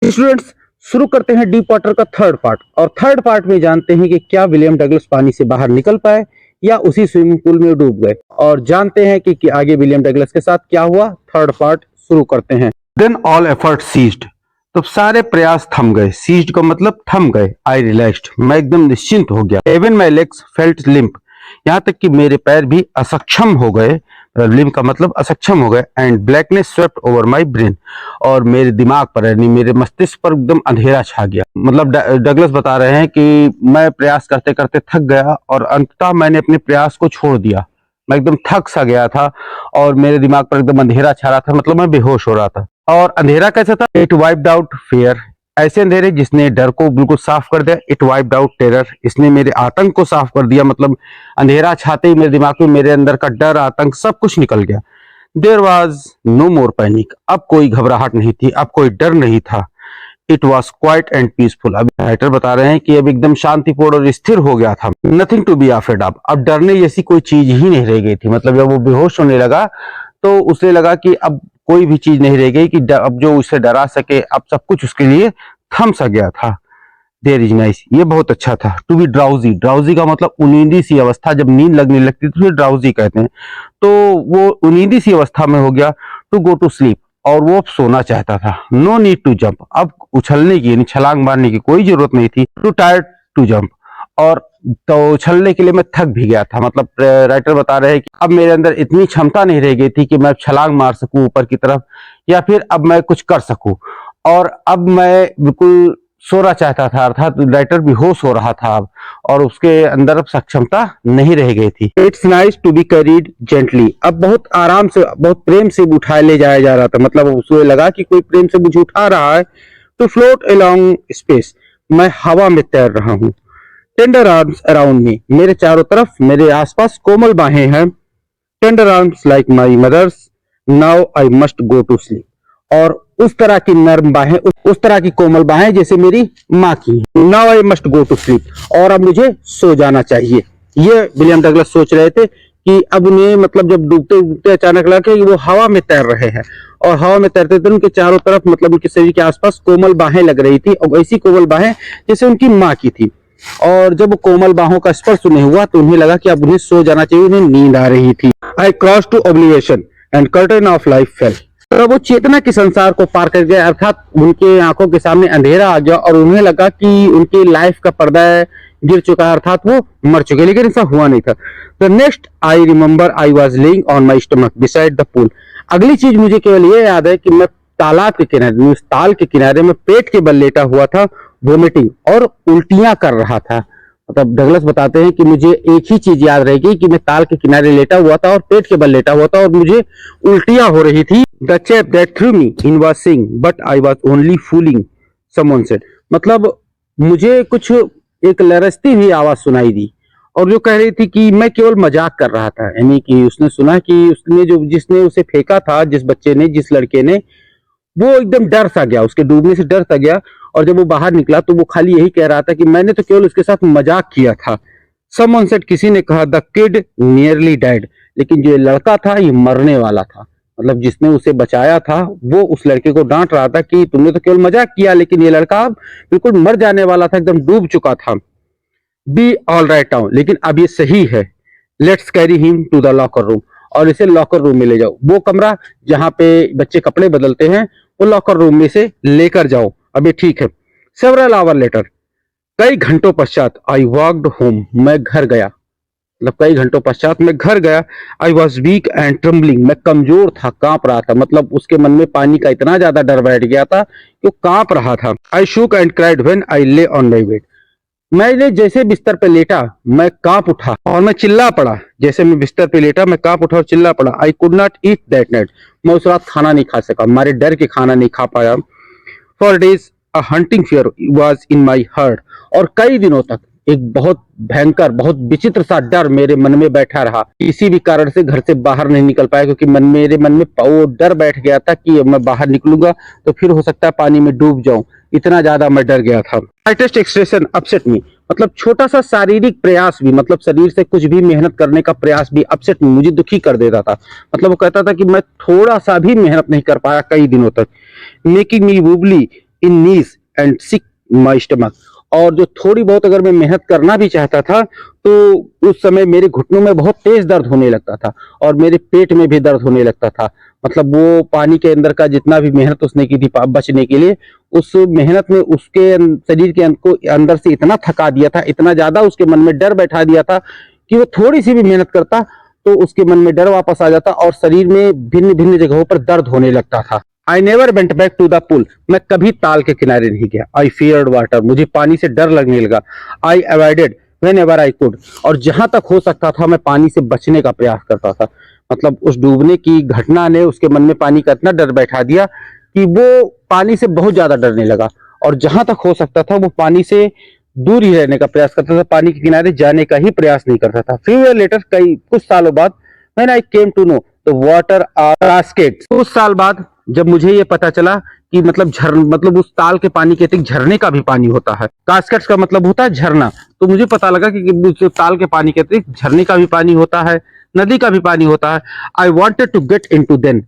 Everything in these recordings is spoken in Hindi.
स्टूडेंट्स, शुरू करते हैं डीप वाटर का थर्ड पार्ट। और थर्ड पार्ट में जानते हैं कि क्या विलियम डगलस पानी से बाहर निकल पाए या उसी स्विमिंग पूल में डूब गए, और जानते हैं कि आगे विलियम डगलस के साथ क्या हुआ। थर्ड पार्ट शुरू करते हैं। देन ऑल एफर्ट सीज्ड, तो सारे प्रयास थम गए। सीज्ड का मतलब थम गए। आई रिलैक्स्ड, मैं एकदम निश्चिंत हो गया। Even my legs felt limp, यहाँ तक कि मेरे पैर भी असक्षम हो गए। लिम्प का मतलब असक्षम हो गए। And blackness swept over my brain, और मेरे दिमाग पर यानी मेरे मस्तिष्क पर एकदम अंधेरा छा गया। मतलब डगलस बता रहे हैं कि मैं प्रयास करते करते थक गया और अंततः मैंने अपने प्रयास को छोड़ दिया। मैं एकदम थक सा गया था और मेरे दिमाग पर एकदम अंधेरा छा रहा था, मतलब मैं बेहोश हो रहा था। और अंधेरा कैसा था? इट वाइप्ड आउट फियर, ऐसे अंधेरे जिसने डर को बिल्कुल साफ कर दिया। इट वाइप्ड आउट टेरर, इसने मेरे आतंक को साफ कर दिया। मतलब अंधेरा छाते ही मेरे दिमाग में मेरे अंदर का डर, आतंक सब कुछ निकल गया। There was no more panic, अब कोई घबराहट नहीं थी, अब कोई डर नहीं था। It was quiet and peaceful, अब राइटर बता रहे हैं कि अब एकदम शांतिपूर्ण और स्थिर हो गया था। Nothing to be afraid of, अब डरने जैसी कोई चीज ही नहीं रह गई थी। मतलब जब वो बेहोश होने लगा तो उसे लगा कि अब कोई भी चीज नहीं रह गई कि अब जो उसे डरा सके, अब सब कुछ उसके लिए थम सा गया था। देयर इज नाइस, ये बहुत अच्छा था। टू बी ड्राउजी, ड्राउजी का मतलब उनींदी सी अवस्था, जब नींद लगने लगती है तो उसे ड्राउजी कहते हैं। तो वो उनींदी सी अवस्था में हो गया। टू गो टू स्लीप, और वो सोना चाहता था। नो नीड टू जंप, अब उछलने की यानी छलांग मारने की कोई जरूरत नहीं थी। टू टायर्ड टू जंप, और तो उछलने के लिए मैं थक भी गया था। मतलब राइटर बता रहे हैं कि अब मेरे अंदर इतनी क्षमता नहीं रह गई थी कि मैं छलांग मार सकूं ऊपर की तरफ, या फिर अब मैं कुछ कर सकूं। और अब मैं बिल्कुल सोना चाहता था, अर्थात राइटर बेहोश हो रहा था अब, और उसके अंदर अब सक्षमता नहीं रह गई थी। It's nice to be carried gently, अब बहुत आराम से, बहुत प्रेम से उठाए ले जाया जा रहा था। मतलब उसे लगा कि कोई प्रेम से मुझे उठा रहा है। टू फ्लोट अलोंग स्पेस, मैं हवा में तैर रहा हूँ। टेंडर आर्म्स अराउंड मी, मेरे चारों तरफ, मेरे आसपास कोमल बाहें हैं। Tender arms like my mother's, now I must go to sleep, और उस तरह की नर्म बाहें, उस तरह की कोमल बाहें जैसे मेरी माँ की। Now I must go to sleep, और अब मुझे सो जाना चाहिए। ये विलियम डगलस सोच रहे थे कि अब उन्हें, मतलब जब डूबते डूबते अचानक लगा कि वो हवा में तैर रहे हैं, और हवा में तैरते थे उनके चारों तरफ, मतलब उनके शरीर के आसपास कोमल बाहें लग रही थी, और ऐसी कोमल बाहें जैसे उनकी माँ की थी। और जब कोमल बाहों का स्पर्श उन्हें हुआ तो उन्हें लगा कि अब उन्हें सो जाना चाहिए, उन्हें नींद आ रही थी। I cross to oblivion and curtain of life fell, तो वो चेतना के संसार को पार कर गए, अर्थात उनके आंखों के सामने अंधेरा आ गया और उन्हें लगा कि उनकी लाइफ का पर्दा गिर चुका, अर्थात वो मर चुके। लेकिन ऐसा हुआ नहीं था। The next I remember I was laying on my stomach beside the pool, अगली चीज मुझे केवल ये याद है कि मैं तालाब के किनारे, उस ताल के किनारे में पेट के बल लेटा हुआ था, वोमिटिंग और उल्टियां कर रहा था। मतलब डगलस बताते हैं कि मुझे एक ही चीज याद रहेगी कि मैं ताल के किनारे लेटा हुआ था और पेट के बल लेटा हुआ था और मुझे उल्टियां हो रही थी। The chap that through me in was saying but I was only fooling, someone said, मतलब मुझे कुछ एक लरजती हुई आवाज सुनाई दी और जो कह रही थी कि मैं केवल मजाक कर रहा था। यानी कि उसने सुना कि उसने जो, जिसने उसे फेंका था, जिस बच्चे ने, जिस लड़के ने, वो एकदम डर सा गया, उसके डूबने से डर सा गया। और जब वो बाहर निकला तो वो खाली यही कह रहा था कि मैंने तो केवल उसके साथ मजाक किया था। समवन सेड, किसी ने कहा, द किड नियरली डाइड, लेकिन जो लड़का था ये मरने वाला था। मतलब जिसने उसे बचाया था वो उस लड़के को डांट रहा था कि तुमने तो केवल मजाक किया, लेकिन ये लड़का अब बिल्कुल मर जाने वाला था, एकदम डूब चुका था। बी ऑल राइट नाउ, लेकिन अब ये सही है। Let's carry him to the locker room, और इसे लॉकर रूम में ले जाओ। वो कमरा जहां पे बच्चे कपड़े बदलते हैं, वो लॉकर रूम में से लेकर जाओ, अब ये ठीक है। सेवरल आवर लेटर, कई घंटों पश्चात, आई वॉकड होम, मैं घर गया। मतलब कई घंटों पश्चात मैं घर गया। I was weak and trembling, मैं कमजोर था, कांप रहा था। मतलब उसके मन में पानी का इतना ज्यादा डर बैठ गया था कि वो कांप रहा था। I shook and cried when I lay on my bed, मैंने जैसे बिस्तर पे लेटा मैं कांप उठा और मैं चिल्ला पड़ा। जैसे मैं बिस्तर पे लेटा मैं कांप उठा और चिल्ला पड़ा। I could not eat that night, मैं उस रात खाना नहीं खा सका, हमारे डर के खाना नहीं खा पाया। For days a hunting fear was in my heart, और कई दिनों तक एक बहुत भयंकर, बहुत विचित्र सा डर मेरे मन में बैठा रहा। किसी भी कारण से घर से बाहर नहीं निकल पाया, क्योंकि मेरे मन में वो डर बैठ गया था कि मैं बाहर निकलूंगा तो फिर हो सकता है पानी में डूब जाऊं, इतना ज्यादा मैं डर गया था। स्लाइटेस्ट एक्सप्रेशन अपसेट मी, मतलब छोटा सा शारीरिक प्रयास भी, मतलब शरीर से कुछ भी मेहनत करने का प्रयास भी, अपसेट मी, मुझे दुखी कर देता था। मतलब वो कहता था कि मैं थोड़ा सा भी मेहनत नहीं कर पाया कई दिनों तक। Making me wobbly, in knees and sick my stomach. और जो थोड़ी बहुत अगर मैं मेहनत करना भी चाहता था तो उस समय मेरे घुटनों में बहुत तेज दर्द होने लगता था और मेरे पेट में भी दर्द होने लगता था। मतलब वो पानी के अंदर का जितना भी मेहनत उसने की थी बचने के लिए, उस मेहनत में उसके शरीर के को अंदर से इतना थका दिया था, इतना ज्यादा उसके मन में डर बैठा दिया था कि वो थोड़ी सी भी मेहनत करता तो उसके मन में डर वापस आ जाता और शरीर में भिन्न भिन्न जगहों पर दर्द होने लगता था। I never went back to the pool. मैं कभी ताल के किनारे नहीं गया। I feared water. मुझे पानी से डर लगने लगा। I avoided whenever I could. और जहां तक हो सकता था मैं पानी से बचने का प्रयास करता था। मतलब उस डूबने की घटना ने उसके मन में पानी का इतना डर बैठा दिया कि वो पानी से बहुत ज्यादा डरने लगा और जहां तक हो सकता था वो पानी से दूर ही रहने का प्रयास करता था, पानी के किनारे जाने का ही प्रयास नहीं करता था। फ्यू ईयर लेटर, कई कुछ सालों बाद, when I came to know the water are Cascades. कुछ साल बाद जब मुझे ये पता चला कि मतलब उस ताल के पानी के अतिरिक्त झरने का भी पानी होता है। कास्केड्स का मतलब होता है झरना। तो मुझे पता लगा कि ताल के पानी के अतिरिक्त झरने का भी पानी होता है, नदी का भी पानी होता है। I wanted to get into then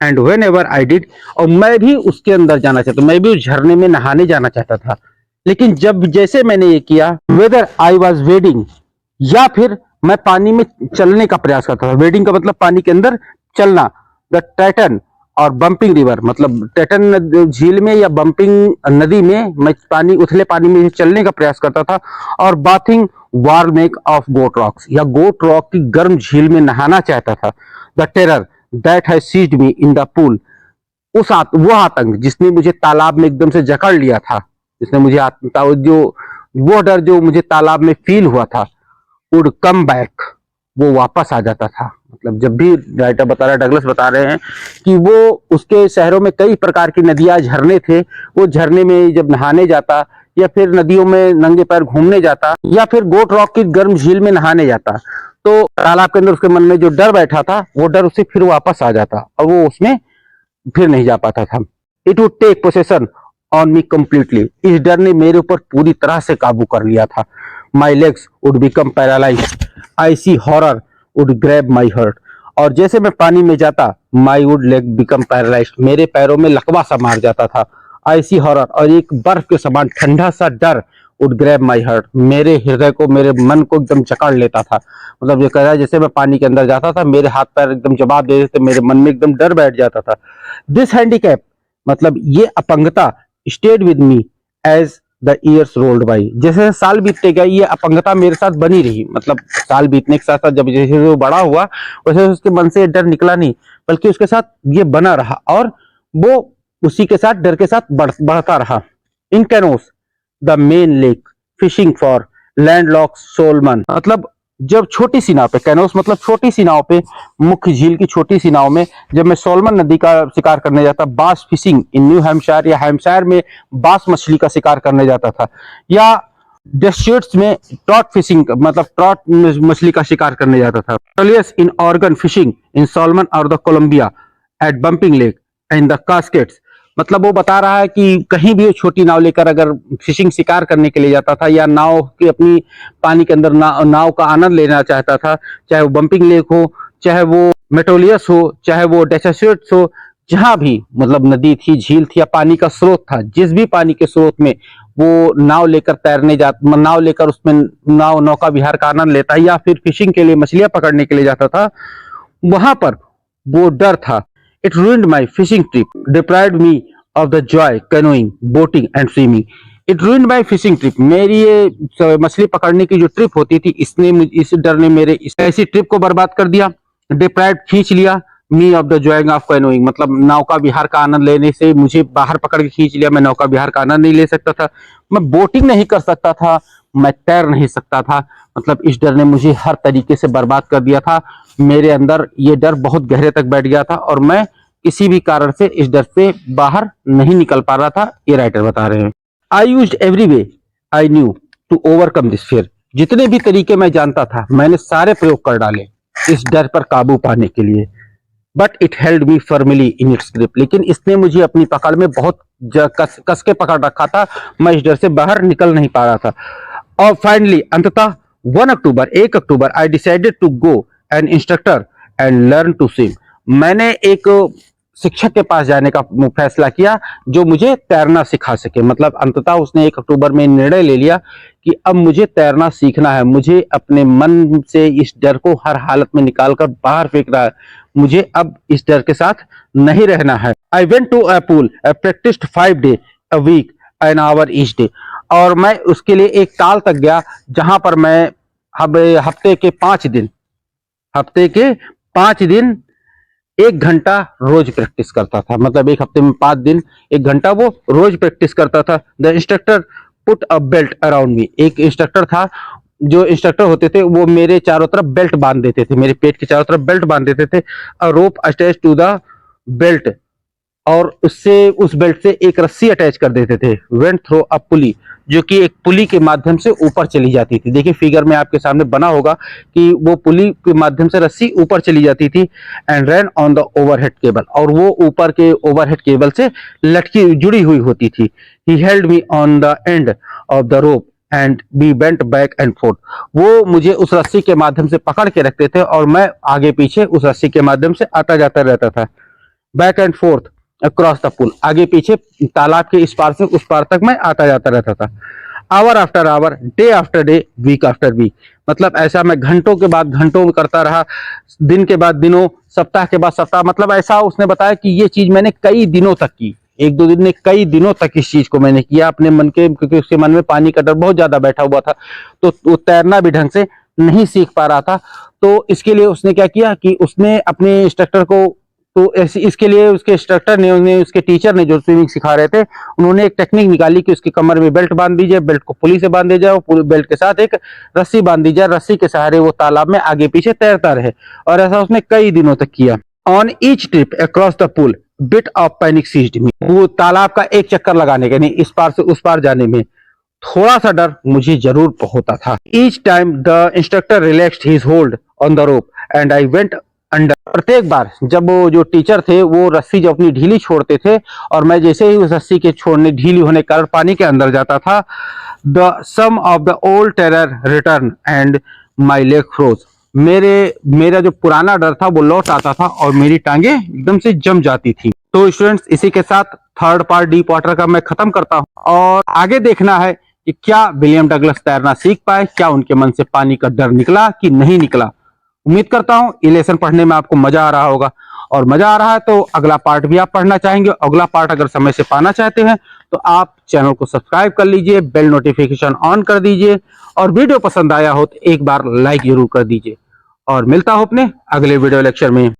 and whenever I did. और मैं भी उसके अंदर जाना चाहता, मैं भी उस झरने में नहाने जाना चाहता था। लेकिन जब जैसे मैंने ये किया, वेदर आई वॉज वेडिंग, या फिर मैं पानी में चलने का प्रयास करता था। वेडिंग का मतलब पानी के अंदर चलना। द टाइटन और बंपिंग रिवर, मतलब टाइटन झील में या बंपिंग नदी में मैं उथले पानी में चलने का प्रयास करता था। और bathing warm lake of goat rocks, या गोट रॉक की गर्म झील में नहाना चाहता था। The terror that has seized me in the pool, वो आतंक जिसने मुझे तालाब में एकदम से जकड़ लिया था, जिसने मुझे जो वो डर जो मुझे तालाब में फील हुआ था, वुड कम बैक, वो वापस आ जाता था। मतलब जब भी राइटर बता रहा है, डगलस बता रहे हैं कि वो उसके शहरों में कई प्रकार की नदियां, झरने थे, वो झरने में जब नहाने जाता या फिर नदियों में नंगे पैर घूमने जाता या फिर गोट रॉक की गर्म झील में नहाने जाता, तो तालाब के अंदर उसके मन में जो डर बैठा था वो डर उसे फिर वापस आ जाता और वो उसमें फिर नहीं जा पाता था। It would take possession on me completely, इस डर ने मेरे ऊपर पूरी तरह से काबू कर लिया था। My legs would become paralysed, I see horror would grab my heart. और जैसे मैं पानी में जाता, my would leg become paralysed, मेरे पैरों में लकवा सा मार जाता था। आई सी हॉरर, और एक बर्फ के समान ठंडा सा डर वुड ग्रैब माई हर्ट, मेरे हृदय को, मेरे मन को एकदम जकड़ लेता था। मतलब ये कह रहा है जैसे मैं पानी के अंदर जाता था, मेरे हाथ पैर एकदम जवाब दे देते, मेरे मन में एकदम डर बैठ जाता था। दिस हैंडीकैप, मतलब ये अपंगता, stayed with me as the years rolled by, जैसे साल बीतते गए ये अपंगता मेरे साथ बनी रही। मतलब साल बीतने के साथ साथ जब जैसे वो बड़ा हुआ वैसे उसके मन से डर निकला नहीं, बल्कि उसके साथ ये बना रहा और वो उसी के साथ डर के साथ बढ़ता रहा। In canoes the Maine lake fishing for landlocked salmon, मतलब जब छोटी सी नाव पे, कैनोस मतलब छोटी सी नाव पे, मुख्य झील की छोटी सी नाव में जब मैं सोलमन नदी का शिकार करने जाता, बास फिशिंग इन न्यू हैम्पशायर या हैम्पशायर में बास मछली का शिकार करने जाता था, या डेस्टर्ट्स में ट्रॉट फिशिंग मतलब ट्रॉट मछली का शिकार करने जाता था। In Oregon fishing in salmon और the Columbia at Bumping Lake and the Cascades, मतलब वो बता रहा है कि कहीं भी छोटी नाव लेकर अगर फिशिंग शिकार करने के लिए जाता था या नाव की अपनी पानी के अंदर नाव का आनंद लेना चाहता था, चाहे वो बंपिंग लेक हो, चाहे वो मेटोलियस हो, चाहे वो डेसेट्स हो, जहां भी मतलब नदी थी, झील थी या पानी का स्रोत था, जिस भी पानी के स्रोत में वो नाव लेकर तैरने जाता, नाव लेकर उसमें नौका विहार का आनंद लेता या फिर फिशिंग के लिए मछलियां पकड़ने के लिए जाता था, वहां पर वो डर था। It ruined my fishing trip, deprived me of the joy canoeing, boating and swimming. It ruined my fishing trip. मेरी ये मछली पकड़ने की जो ट्रिप होती थी, इस डर ने मेरे ऐसी ट्रिप को बर्बाद कर दिया। Deprived खींच लिया me of the joy of canoeing, मतलब नौका विहार का आनंद लेने से मुझे बाहर पकड़ के खींच लिया। मैं नौका विहार का आनंद नहीं ले सकता था, मैं बोटिंग नहीं कर सकता था, मैं तैर नहीं सकता था। मतलब इस डर ने मुझे हर तरीके से बर्बाद कर दिया था। मेरे अंदर ये डर बहुत गहरे तक बैठ गया था और मैं किसी भी कारण से इस डर से बाहर नहीं निकल पा रहा था, ये राइटर बता रहे हैं। I used every way I knew to overcome this fear, जितने भी तरीके मैं जानता था मैंने सारे प्रयोग कर डाले इस डर पर काबू पाने के लिए। But it held me firmly in its grip, लेकिन इसने मुझे अपनी पकड़ में बहुत कस के पकड़ रखा था, मैं इस डर से बाहर निकल नहीं पा रहा था। और फाइनली अंततः 1 October I decided to go an instructor and learn to swim, मैंने एक शिक्षक के पास जाने का फैसला किया जो मुझे तैरना सिखा सके। मतलब अंततः उसने 1 अक्टूबर में निर्णय ले लिया कि अब मुझे तैरना सीखना है, मुझे अपने मन से इस डर को हर हालत में निकालकर बाहर फेंकना है, मुझे अब इस डर के साथ नहीं रहना है। I went to a pool, I practised 5 day a week an hour each day. और मैं उसके लिए एक ताल तक गया जहां पर मैं हफ्ते के 5 दिन 1 घंटा रोज प्रैक्टिस करता था। मतलब एक हफ्ते में 5 दिन 1 घंटा वो रोज प्रैक्टिस करता था। The instructor put a belt around me. एक इंस्ट्रक्टर था, जो इंस्ट्रक्टर होते थे वो मेरे चारों तरफ बेल्ट बांध देते थे, मेरे पेट के चारों तरफ बेल्ट बांध देते थे। अ रोप अटैच टू द बेल्ट, और उससे उस बेल्ट से एक रस्सी अटैच कर देते थे। वेंट थ्रो अ पुली, जो कि एक पुली के माध्यम से ऊपर चली जाती थी। देखिए फिगर में आपके सामने बना होगा कि वो पुली के माध्यम से रस्सी ऊपर चली जाती थी। And run on the overhead cable, और वो ऊपर के ओवरहेड केबल से लटकी जुड़ी हुई होती थी। He held me on the end of the rope and be bent back and forth. वो मुझे उस रस्सी के माध्यम से पकड़ के रखते थे और मैं आगे पीछे उस रस्सी के माध्यम से आता जाता रहता था। Back and forth across the pool, आगे पीछे तालाब के इस पार से उस पार तक मैं आता जाता रहता था। Hour after hour, day after day, week after week. मतलब ऐसा मैं घंटों के बाद घंटों में करता रहा, दिन के बाद दिनों, सप्ताह के बाद सप्ताह। मतलब ऐसा उसने बताया कि ये चीज मैंने कई दिनों तक की, 1-2 दिन में कई दिनों तक इस चीज को मैंने किया अपने मन के, क्योंकि उसके मन में पानी का डर बहुत ज्यादा बैठा हुआ था, तो वो तैरना भी ढंग से नहीं सीख पा रहा था। तो इसके लिए उसने क्या किया कि उसने अपने इंस्ट्रक्टर को, तो इसके लिए उसके इंस्ट्रक्टर ने, उन्हें उसके टीचर ने जो स्विमिंग सिखा रहे थे, उन्होंने एक टेक्निक निकाली कि उसकी कमर में बेल्ट बांध दी जाए, बेल्ट को पुली से बांध दिया जाए, और बेल्ट के साथ एक रस्सी बांध दी जाए, रस्सी के सहारे वो तालाब में आगे पीछे तैरता रहे। और ऐसा उसने कई दिनों तक किया। On each trip across the pool bit of panic seized me. वो तालाब का एक चक्कर लगाने के, नहीं इस पार से उस पार जाने में थोड़ा सा डर मुझे जरूर होता था। Each time the instructor relaxed his hold on the rope and I went under. प्रत्येक बार जब वो जो टीचर थे वो रस्सी जो अपनी ढीली छोड़ते थे और मैं जैसे ही उस रस्सी के छोड़ने ढीली होने के कारण पानी के अंदर जाता था, the some of the old terror return and my leg froze. मेरा जो पुराना डर था वो लौट आता था और मेरी टांगे एकदम से जम जाती थी। तो स्टूडेंट्स, इसी के साथ थर्ड पार्ट डीप वाटर का मैं खत्म करता हूँ, और आगे देखना है कि क्या विलियम डगलस तैरना सीख पाए, क्या उनके मन से पानी का डर निकला कि नहीं निकला। उम्मीद करता हूं ये लेसन पढ़ने में आपको मजा आ रहा होगा, और मजा आ रहा है तो अगला पार्ट भी आप पढ़ना चाहेंगे। अगला पार्ट अगर समय से पाना चाहते हैं तो आप चैनल को सब्सक्राइब कर लीजिए, बेल नोटिफिकेशन ऑन कर दीजिए, और वीडियो पसंद आया हो तो एक बार लाइक जरूर कर दीजिए। और मिलता हूं अपने अगले वीडियो लेक्चर में।